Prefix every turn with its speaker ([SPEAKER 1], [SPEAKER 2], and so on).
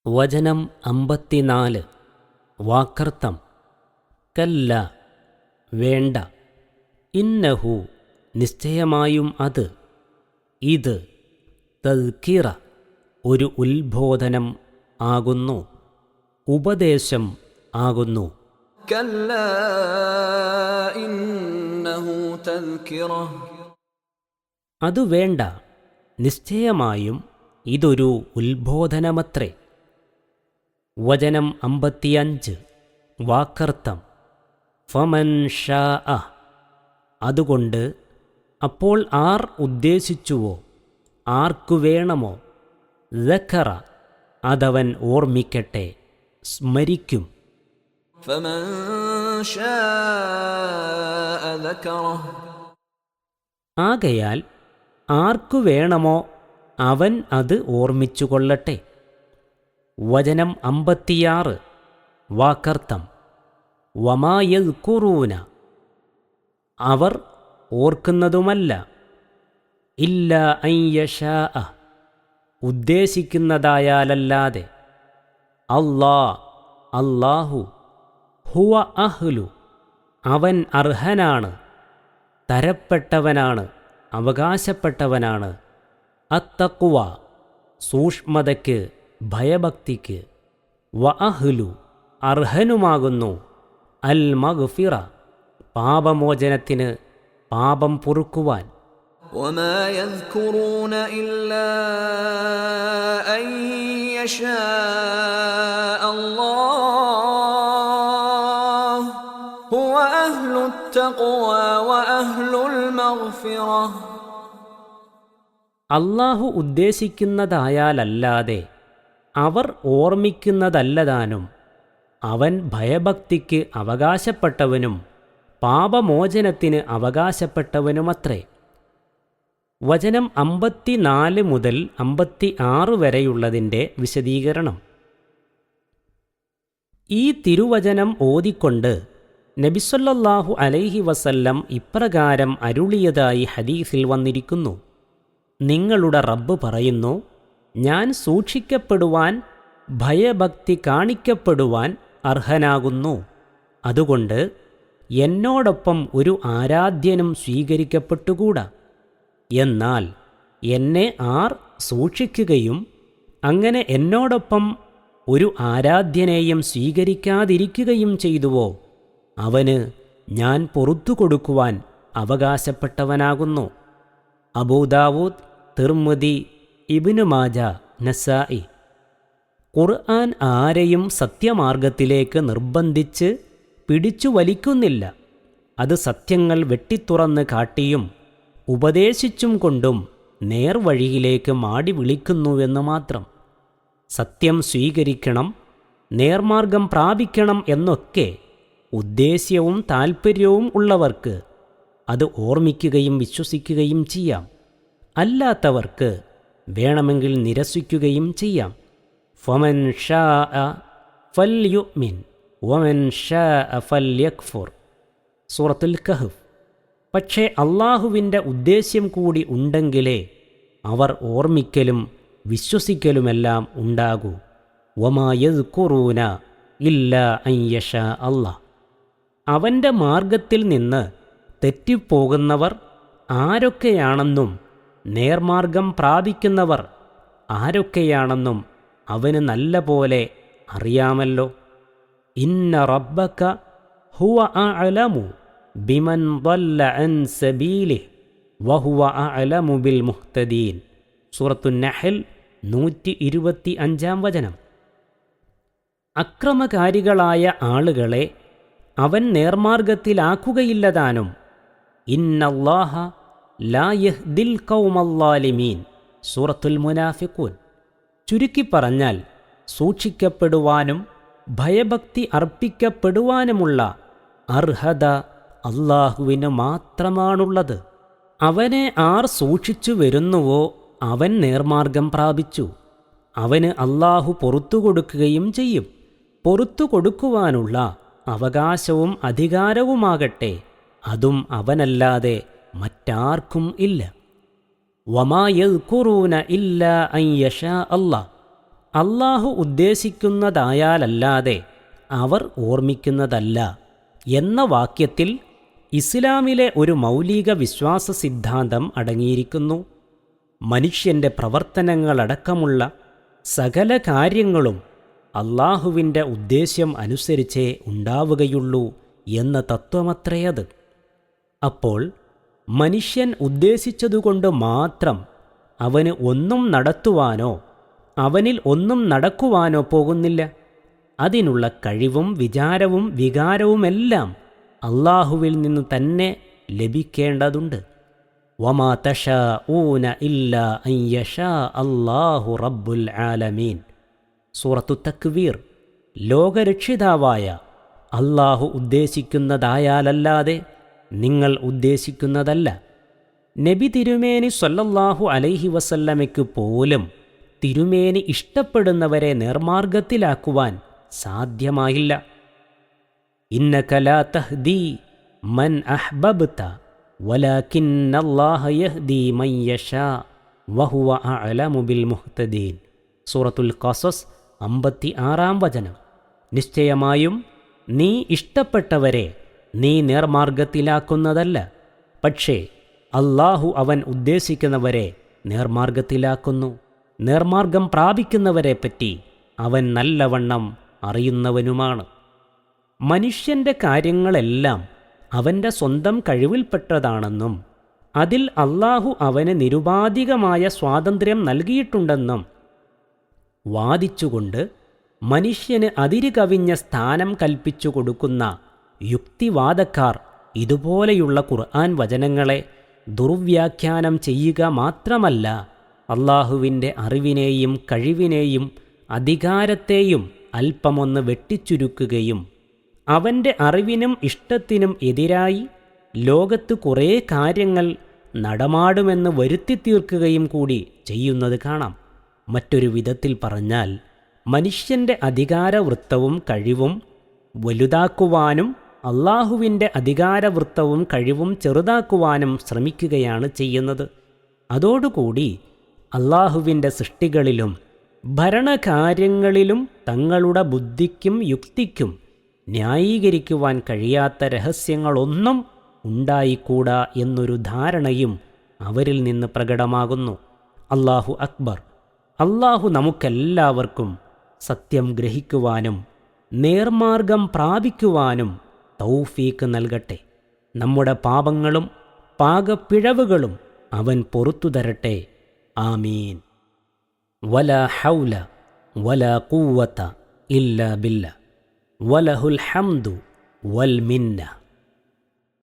[SPEAKER 1] വചനം 54. വാക്കർത്ഥം. കല്ല, വേണ്ട. ഇന്നഹു, നിശ്ചയമായും അത്. ഇത് തദ്കിറ, ഒരു ഉത്ബോധനം ആകുന്നു, ഉപദേശം ആകുന്നു.
[SPEAKER 2] കല്ലാ ഇന്നഹു തദ്കിറ.
[SPEAKER 1] അത് വേണ്ട, നിശ്ചയമായും ഇതൊരു ഉത്ബോധനമത്രേ. വചനം 55. വാക്കർത്ഥം. ഫമൻ ഷാഅ, അതുകൊണ്ട് അപ്പോൾ ആർ ഉദ്ദേശിച്ചുവോ, ആർക്കു വേണമോ, ദക്കറ, അതവൻ ഓർമ്മിക്കട്ടെ, സ്മരിക്കും.
[SPEAKER 2] ഫമൻ ഷാഅ ദക്കറഹ.
[SPEAKER 1] ആകയാൽ ആർക്കു വേണമോ അവൻ അത് ഓർമ്മിച്ചുകൊള്ളട്ടെ. വചനം 56. വാക്കർത്ഥം. വമാ യദ്കുറൂന, അവർ ഓർക്കുന്നതുമല്ല, ഇല്ലാ അൻ യശാഅ, ഉദ്ദേശിക്കുന്നതായാലല്ലാതെ, അല്ലാഹു, ഹുവ അഹ്ലു, അവൻ അർഹനാണ്, തരപ്പെട്ടവനാണ്, അവകാശപ്പെട്ടവനാണ്, അത്തഖ്വ, സൂക്ഷ്മതയ്ക്ക്, ഭയഭക്തിക്ക്, വ അഹ്ലു, അർഹനുമാകുന്നു, അൽ മഗ്ഫിറ, പാപമോചനത്തിന്, പാപം പൊറുക്കുവാൻ.
[SPEAKER 2] വമാ യദ്കുറൂന ഇല്ലാ അൻ യശാ അല്ലാഹ് ഹുവ അഹ്ലുത് തഖ്വ വ അഹ്ലുൽ മഗ്ഫിറ.
[SPEAKER 1] അല്ലാഹു ഉദ്ദേശിക്കുന്നതായാലല്ലാതെ അവർ ഓർമ്മിക്കുന്നതല്ലതാനും അവൻ ഭയഭക്തിക്ക് അവകാശപ്പെട്ടവനും പാപമോചനത്തിന് അവകാശപ്പെട്ടവനുമത്രേ. വചനം 54 മുതൽ 56 വരെയുള്ളതിൻ്റെ വിശദീകരണം. ഈ തിരുവചനം ഓതിക്കൊണ്ട് നബിസ്വല്ലല്ലാഹു അലൈഹി വസല്ലം ഇപ്രകാരം അരുളിയതായി ഹദീസിൽ വന്നിരിക്കുന്നു. നിങ്ങളുടെ റബ്ബ് പറയുന്നു, ഞാൻ സൂക്ഷിക്കപ്പെടുവാൻ, ഭയഭക്തി കാണിക്കപ്പെടുവാൻ അർഹനാകുന്നു. അതുകൊണ്ട് എന്നോടൊപ്പം ഒരു ആരാധ്യനും സ്വീകരിക്കപ്പെട്ടുകൂടാ. എന്നാൽ എന്നെ ആർ സൂക്ഷിക്കുകയും അങ്ങനെ എന്നോടൊപ്പം ഒരു ആരാധ്യനെയും സ്വീകരിക്കാതിരിക്കുകയും ചെയ്തുവോ, അവന് ഞാൻ പൊറുത്തു കൊടുക്കുവാൻ അവകാശപ്പെട്ടവനാകുന്നു. അബൂദാവൂദ്, തിർമിദി, ഇബ്നു മാജ, നസാഇ. ഖുർആൻ ആരെയും സത്യമാർഗത്തിലേക്ക് നിർബന്ധിച്ച് പിടിച്ചു വലിക്കുന്നില്ല. അത് സത്യങ്ങൾ വെട്ടിത്തുറന്ന് കാട്ടിയും ഉപദേശിച്ചും കൊണ്ടും നേർവഴിയിലേക്ക് മാടി വിളിക്കുന്നുവെന്ന് മാത്രം. സത്യം സ്വീകരിക്കണം, നേർമാർഗം പ്രാപിക്കണം എന്നൊക്കെ ഉദ്ദേശ്യവും താൽപ്പര്യവും ഉള്ളവർക്ക് അത് ഓർമ്മിക്കുകയും വിശ്വസിക്കുകയും ചെയ്യാം. അല്ലാത്തവർക്ക് വേണമെങ്കിൽ നിരസിക്കുകയും ചെയ്യാം. ഫമൻ ഷാഅ ഫൽയുഅ്മിൻ വമൻ ഷാഅ ഫൽയക്ഫുർ. സൂറത്തുൽ കഹ്ഫ്. പക്ഷേ അള്ളാഹുവിൻ്റെ ഉദ്ദേശ്യം കൂടി ഉണ്ടെങ്കിലേ അവർ ഓർമ്മിക്കലും വിശ്വസിക്കലുമെല്ലാം ഉണ്ടാകൂ. വമാ യദ്കുറൂന ഇല്ലാ അൻ യശാ അല്ലാഹ്. അവൻ്റെ മാർഗത്തിൽ നിന്ന് തെറ്റിപ്പോകുന്നവർ ആരൊക്കെയാണെന്നും നേർമാർഗം പ്രാപിക്കുന്നവർ ആരൊക്കെയാണെന്നും അവന് നല്ല പോലെ അറിയാമല്ലോ. ഇന്ന റബ്ബക ഹുവ അഅലമു ബിമൻ ضل അൻ സബീലിഹി വഹുവ അഅലമു ബിൽ മുഹ്തദീൻ. സൂറത്തുൻ നഹൽ 125 വചനം. അക്രമകാരികളായ ആളുകളെ അവൻ നേർമാർഗത്തിലാക്കുകയില്ലതാനും. ഇന്നല്ലാഹ ലാ യഹ്ദിൽ ഖൗമല്ലാലിമീൻ. സൂറത്തുൽ മുനാഫിഖൂൻ. ചുരുക്കി പറഞ്ഞാൽ, സൂക്ഷിക്കപ്പെടുവാനും ഭയഭക്തി അർപ്പിക്കപ്പെടുവാനുമുള്ള അർഹത അള്ളാഹുവിന് മാത്രമാണുള്ളത്. അവനെ ആർ സൂക്ഷിച്ചു വരുന്നുവോ അവൻ നേർമാർഗം പ്രാപിച്ചു. അവന് അള്ളാഹു പൊറുത്തു കൊടുക്കുകയും ചെയ്യും. പൊറുത്തു കൊടുക്കുവാനുള്ള അവകാശവും അധികാരവുമാകട്ടെ അതും അവനല്ലാതെ മറ്റാർക്കും ഇല്ല. വമാ യദ്കുറൂന ഇല്ലാ അൻ യശാ അല്ലാഹ്. അള്ളാഹു ഉദ്ദേശിക്കുന്നതായാലല്ലാതെ അവർ ഓർമ്മിക്കുന്നതല്ല എന്ന വാക്യത്തിൽ ഇസ്ലാമിലെ ഒരു മൗലിക വിശ്വാസ സിദ്ധാന്തം അടങ്ങിയിരിക്കുന്നു. മനുഷ്യൻ്റെ പ്രവർത്തനങ്ങളടക്കമുള്ള സകല കാര്യങ്ങളും അള്ളാഹുവിൻ്റെ ഉദ്ദേശ്യം അനുസരിച്ചേ ഉണ്ടാവുകയുള്ളൂ എന്ന തത്വമത്രയത്. അപ്പോൾ മനുഷ്യൻ ഉദ്ദേശിച്ചതുകൊണ്ട് മാത്രം അവന് ഒന്നും നടത്തുവാനോ അവനിൽ ഒന്നും നടക്കുവാനോ പോകുന്നില്ല. അതിനുള്ള കഴിവും വിചാരവും വികാരവുമെല്ലാം അള്ളാഹുവിൽ നിന്ന് തന്നെ ലഭിക്കേണ്ടതുണ്ട്. വമാ തശാഊന ഇല്ലാ അൻ യശാ അല്ലാഹു റബ്ബുൽ ആലമീൻ. സൂറത്തു തക്വീർ. ലോകരക്ഷിതാവായ അള്ളാഹു ഉദ്ദേശിക്കുന്നതായാലല്ലാതെ നിങ്ങൾ ഉദ്ദേശിക്കുന്നതല്ല. നബി തിരുമേനി സ്വല്ലല്ലാഹു അലൈഹി വസല്ലമയ്ക്ക് പോലും തിരുമേനി ഇഷ്ടപ്പെടുന്നവരെ നേർമാർഗത്തിലാക്കുവാൻ സാധ്യമായില്ല. ഇന്നക ലാ തഹ്ദീ മൻ അഹ്ബബ്ത വലാകിന്നല്ലാഹ യഹ്ദീ മൻ യശാ വഹുവ അഅലമു ബിൽ മുഹ്തദീൻ. സൂറത്തുൽ ഖസസ് 56-ാം വചനം. നിശ്ചയമായും നീ ഇഷ്ടപ്പെട്ടവരെ നീ നേർമാർഗത്തിലാക്കുന്നതല്ല, പക്ഷേ അള്ളാഹു അവൻ ഉദ്ദേശിക്കുന്നവരെ നേർമാർഗത്തിലാക്കുന്നു. നേർമാർഗം പ്രാപിക്കുന്നവരെപ്പറ്റി അവൻ നല്ലവണ്ണം അറിയുന്നവനുമാണ്. മനുഷ്യൻ്റെ കാര്യങ്ങളെല്ലാം അവൻ്റെ സ്വന്തം കഴിവിൽപ്പെട്ടതാണെന്നും അതിൽ അള്ളാഹു അവന് നിരുപാധികമായ സ്വാതന്ത്ര്യം നൽകിയിട്ടുണ്ടെന്നും വാദിച്ചുകൊണ്ട് മനുഷ്യന് അതിരുകവിഞ്ഞ സ്ഥാനം കൽപ്പിച്ചു കൊടുക്കുന്ന യുക്തിവാദക്കാർ ഇതുപോലെയുള്ള ഖുർആൻ വചനങ്ങളെ ദുർവ്യാഖ്യാനം ചെയ്യുക മാത്രമല്ല, അള്ളാഹുവിൻ്റെ അറിവിനെയും കഴിവിനെയും അധികാരത്തെയും അല്പമൊന്ന് വെട്ടിച്ചുരുക്കുകയും അവൻ്റെ അറിവിനും ഇഷ്ടത്തിനും എതിരായി ലോകത്ത് കുറേ കാര്യങ്ങൾ നടമാടുമെന്ന് വരുത്തിത്തീർക്കുകയും കൂടി ചെയ്യുന്നത് കാണാം. മറ്റൊരു വിധത്തിൽ പറഞ്ഞാൽ, മനുഷ്യൻ്റെ അധികാരവൃത്തവും കഴിവും വലുതാക്കുവാനും അള്ളാഹുവിൻ്റെ അധികാരവൃത്തവും കഴിവും ചെറുതാക്കുവാനും ശ്രമിക്കുകയാണ് ചെയ്യുന്നത്. അതോടുകൂടി അള്ളാഹുവിൻ്റെ സൃഷ്ടികളിലും ഭരണകാര്യങ്ങളിലും തങ്ങളുടെ ബുദ്ധിക്കും യുക്തിക്കും ന്യായീകരിക്കുവാൻ കഴിയാത്ത രഹസ്യങ്ങളൊന്നും ഉണ്ടായിക്കൂടാ എന്നൊരു ധാരണയും അവരിൽ നിന്ന് പ്രകടമാകുന്നു. അല്ലാഹു അക്ബർ. അല്ലാഹു നമുക്കെല്ലാവർക്കും സത്യം ഗ്രഹിക്കുവാനും നേർമാർഗം പ്രാപിക്കുവാനും തൗഫീക്ക് നൽകട്ടെ. നമ്മുടെ പാപങ്ങളും പാകപ്പിഴവുകളും അവൻ പൊറുത്തു തരട്ടെ. ആമീൻ. വലാ ഹൗല വലാ ഖുവത ഇല്ലാ ബില്ലാ വലഹുൽ ഹംദു വൽ മിന്ന.